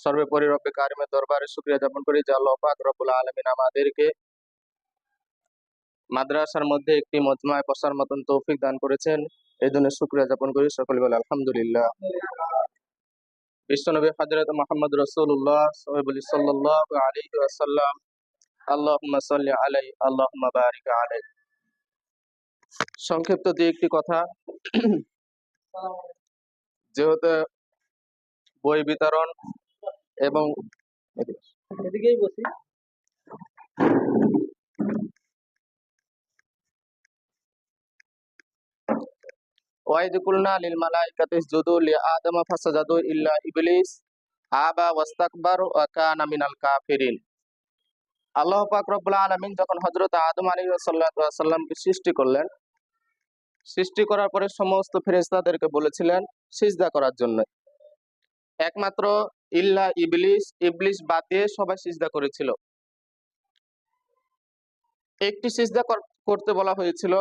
সর্বোপরি রব্বে কারিমের দরবারে শুকরিয়া জ্ঞাপন করি যে আল্লাহ পাক রব্বুল আলামিন আমাদেরকে মাদ্রাসার মধ্যে একটি মজমায় বসার মতন তৌফিক দান করেছেন। এই জন্য শুকরিয়া জ্ঞাপন করি, সকলে বলে আলহামদুলিল্লাহ। বিশ্বনবী হযরত মুহাম্মদ রাসূলুল্লাহ সাল্লাল্লাহু আলাইহি ওয়াসাল্লাম, আল্লাহুম্মা সাল্লি আলাইহি আল্লাহুম্মা বারিক আলাইহি। সংক্ষিপ্ত দিয়ে একটি কথা, যেহেতু বই বিতরণ এবং এদিকেই বসি, ওয়াইদ কুলনা লিল মালাইকাতি ইসজুদু লি আদম ফাসাজাদু ইল্লা ইবলিস আবা ওয়াস্তাকবারু ওয়া কানা মিনাল কাফিরিন। আল্লাহ পাক রব্বুল আলামিন যখন হযরত আদম আলাইহিস সালামকে সৃষ্টি করলেন, সৃষ্টি করার পরে সমস্ত ফেরেশতাদেরকে বলেছিলেন সিজদা করার জন্য। একমাত্র ইল্লা ইবলিস, ইবলিস বাদ দিয়ে সবাই সিজদা করেছিল। একটি সিজদা করতে বলা হয়েছিল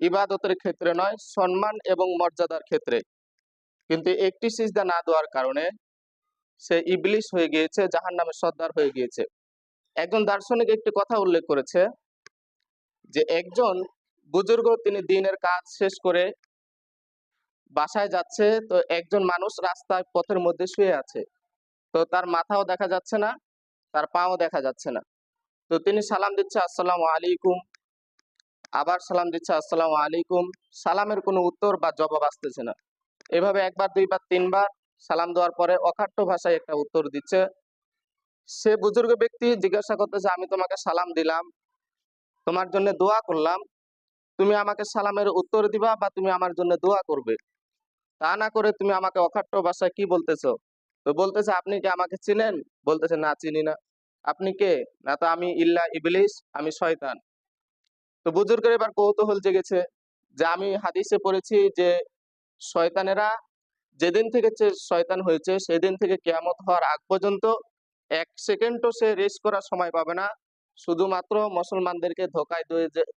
ইবাদতের ক্ষেত্রে নয়, সম্মান এবং মর্যাদার ক্ষেত্রে। কিন্তু একটি সিজদা না দেওয়ার কারণে সে ইবলিস হয়ে গিয়েছে, জাহান্নামের সর্দার হয়ে গিয়েছে। একজন দার্শনিক একটি কথা উল্লেখ করেছে যে একজন বুজুর্গ, তিনি দিনের কাজ শেষ করে বাসায় যাচ্ছে, তো একজন মানুষ রাস্তায় পথের মধ্যে শুয়ে আছে। তো তার মাথাও দেখা যাচ্ছে না, তার পাও দেখা যাচ্ছে না। তো তিনি সালাম দিচ্ছে আসসালামু আলাইকুম, আবার সালাম দিচ্ছে আসসালামু আলাইকুম, সালামের কোনো উত্তর বা জবাব আসতেছে না। এভাবে একবার, দুইবার, তিনবার সালাম দেওয়ার পরে অকাট্য ভাষায় একটা উত্তর দিচ্ছে। সে বুজুর্গ ব্যক্তি জিজ্ঞাসা করতেছে, আমি তোমাকে সালাম দিলাম, তোমার জন্য দোয়া করলাম, তুমি আমাকে সালামের উত্তর দিবা বা তুমি আমার জন্য দোয়া করবে? তা না করে তুমি আমাকে অকাট্য ভাষায় কি বলতেছো? তো বলতেছে, আপনি কি আমাকে চিনেন? বলতেছে, না চিনি না। আপনি কে? না, তো আমি ইল্লা ইবলিস, আমি শয়তান। তো বুজুর্গের এবার কৌতূহল জেগেছে যে আমি হাদিসে পড়েছি যে শয়তানেরা যেদিন থেকে শয়তান হয়েছে সেদিন থেকে কিয়ামত হওয়ার আগ পর্যন্ত এক সেকেন্ডও সে রেস্ট করার সময় পাবে না, শুধুমাত্র মুসলমানদেরকে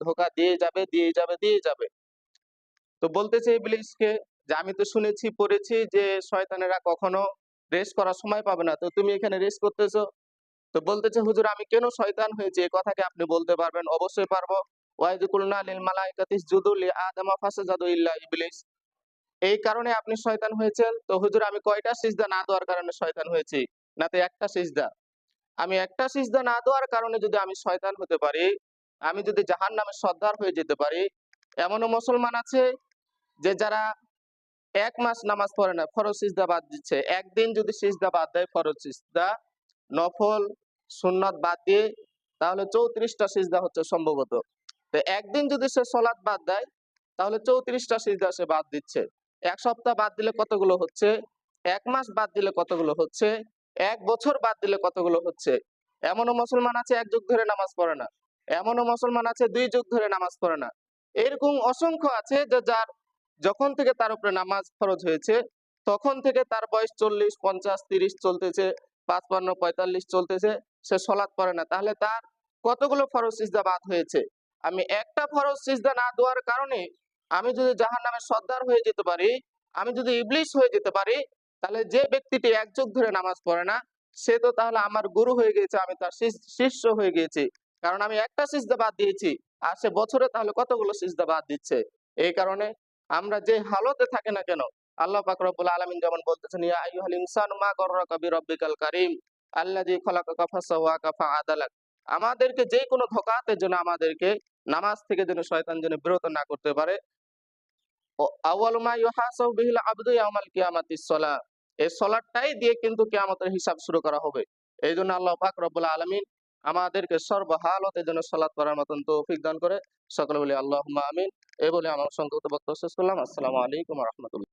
ধোঁকা দিয়ে যাবে। তো বলতেছে ইবলিসকে যে আমি তো শুনেছি, পড়েছি যে শয়তানেরা কখনো রেস্ট করার সময় পাবে না, তো তুমি এখানে রেস্ট করতেছো। তো বলতেছে, হুজুর আমি কেন শয়তান হয়েছে এই কথাকে আপনি বলতে পারবেন? অবশ্যই পারবো। ওয়াইদ কুলনা লিল মালাইকাতি ইসজুদু লি আদম ফাসাজাদু ইল্লা ইবলিস। এই কারণে আপনি শয়তান হয়েছেন। তো হুজুর আমি কয়টা সিজদা না দেওয়ার কারণে শয়তান হয়েছি? না, তো একটা সিজদা। আমি একটা সিজদা না দেওয়ার কারণে যদি আমি শয়তান হতে পারি, আমি যদি জাহান্নামের সর্দার হয়ে যেতে পারি। এমনও মুসলমান আছে যে যারা 1 মাস নামাজ পড়ে না, ফরজ সিজদা বাদ দিচ্ছে। একদিন যদি সিজদা বাদ দেয়, ফরজ সিজদা, নফল সুন্নাত বাদ দিয়ে, তাহলে 34টা সিজদা হচ্ছে সম্ভবত। তো একদিন যদি সে সালাত বাদ দেয়, তাহলে 34টা সিজদা সে বাদ দিচ্ছে। 1 সপ্তাহ বাদ দিলে কতগুলো হচ্ছে? 1 মাস বাদ দিলে কতগুলো হচ্ছে? 1 বছর বাদ দিলে কতগুলো হচ্ছে? এমনও মুসলমান আছে 1 যুগ ধরে নামাজ পড়ে না, এমনও মুসলমান আছে 2 যুগ ধরে নামাজ পড়ে না। এরকম অসংখ্য আছে যে যার যখন থেকে তার উপরে নামাজ ফরজ হয়েছে তখন থেকে তার বয়স 40, 50, 30 চলতেছে, 55, 45 চলতেছে, সে সালাত পড়ে না। তাহলে তার কতগুলো ফরজ সিজদা বাদ হয়েছে? আমি একটা ফরজ সিজদা না দেওয়ার কারণে আমি যদি জাহান্নামের সর্দার হয়ে যেতে পারি, আমি যদি ইবলিস হয়ে যেতে পারি, তাহলে যে ব্যক্তিটি 1 যুগ ধরে নামাজ পড়ে না, সে তো তাহলে আমার গুরু হয়ে গিয়েছে, আমি তার শিষ্য হয়ে গিয়েছি। কারণ আমি একটা সিজদা বাদ দিয়েছি, আর সে বছরে তাহলে কতগুলো সিজদা বাদ দিচ্ছে। এই কারণে আমরা যে হালতে থাকি না কেন, আল্লাহ পাক রব্বুল আলামিন যেমন বলতেছেন, ইয়া আইয়ুহাল ইনসানু মা গররাকা বিরাব্বিকাল কারীম আল্লাযী খালাকাকা ফাসাওয়াকা ফাআদালাক। আমাদেরকে যে কোনো ধোঁকাতে যেন আমাদেরকে নামাজ থেকে যেন শয়তান যেন বিরত না করতে পারে। আউয়ালু মা ইউহাসাবু বিহিল আবদু ইয়াউমাল কিয়ামাতিস সালাহ। এই সালাতটাই দিয়ে কিন্তু কিয়ামতের হিসাব শুরু করা হবে। এইজন্য আল্লাহ পাক রব্বুল আলামিন আমাদেরকে সর্বহালতে যেন সালাত করার মতন তৌফিক দান করে। সকলে বলি আল্লাহুম্মা আমিন। এই বলে আমার সংক্ষিপ্ত বক্তব্য শেষ করলাম। আসসালামু আলাইকুম ওয়া রাহমাতুল্লাহ।